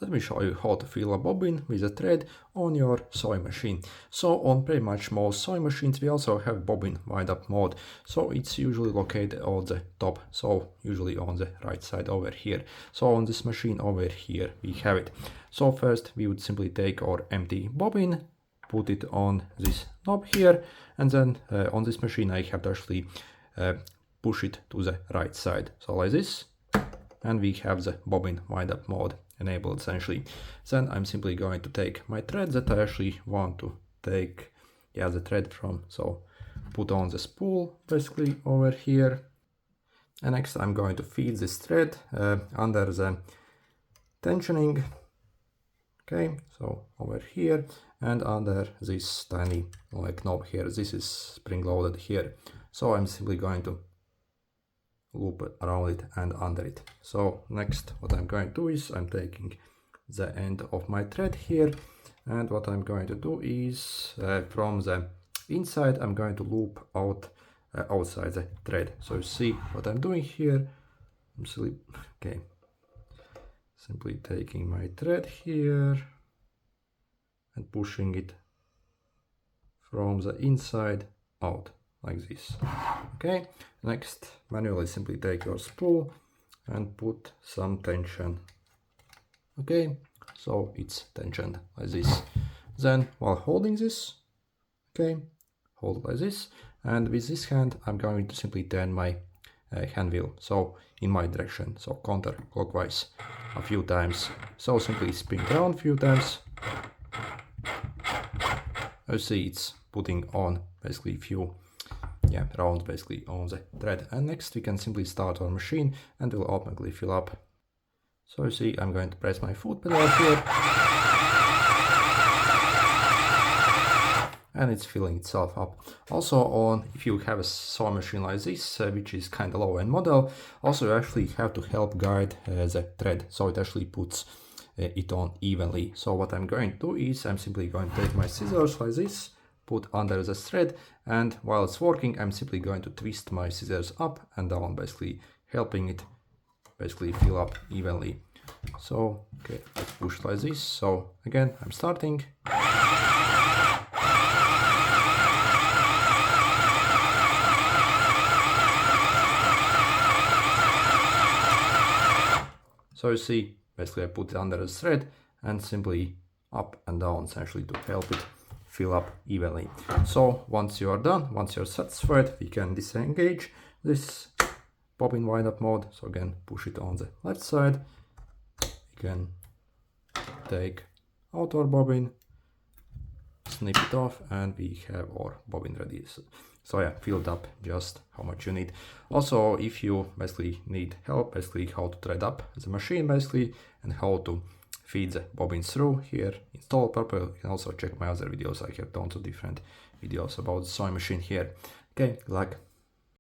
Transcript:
let me show you how to fill a bobbin with a thread on your sewing machine. So on pretty much most sewing machines we also have bobbin wind-up mode. So it's usually located on the top, so usually on the right side over here. So on this machine over here we have it. So first we would simply take our empty bobbin, put it on this knob here, and then on this machine I have to actually push it to the right side, so like this, and we have the bobbin wind-up mode enabled essentially. Then I'm simply going to take my thread that I actually want to take the thread from, so put on the spool basically over here, and next I'm going to feed this thread under the tensioning, okay, so over here, and under this tiny like knob here. This is spring loaded here, so I'm simply going to loop around it and under it. So next what I'm going to do is I'm taking the end of my thread here, and what I'm going to do is from the inside I'm going to loop out outside the thread. So you see what I'm doing here. I'm simply taking my thread here and pushing it from the inside out like this. Okay, next manually simply take your spool and put some tension. Okay, so it's tensioned like this. Then while holding this, okay, hold like this, and with this hand I'm going to simply turn my hand wheel, so in my direction, so counterclockwise a few times. So simply spin around a few times. You see it's putting on basically few rounds basically on the thread, and next we can simply start our machine and it will automatically fill up. So you see I'm going to press my foot pedal here and it's filling itself up. Also if you have a sewing machine like this which is kind of low end model, also you actually have to help guide the thread so it actually puts it on evenly. So what I'm going to do is I'm simply going to take my scissors like this, put under the thread, and while it's working I'm simply going to twist my scissors up and down, basically helping it basically fill up evenly. So okay, let's push like this. So again I'm starting. So you see basically I put it under the thread and simply up and down essentially to help it fill up evenly. So once you are done, once you're satisfied, we can disengage this bobbin wind-up mode. So again, push it on the left side. You can take out our bobbin, snip it off, and we have our bobbin ready. So yeah, filled up just how much you need. Also, if you basically need help, basically how to thread up the machine basically, and how to feed the bobbin through here, install properly, you can also check my other videos. I have tons of different videos about the sewing machine here. Okay, good luck.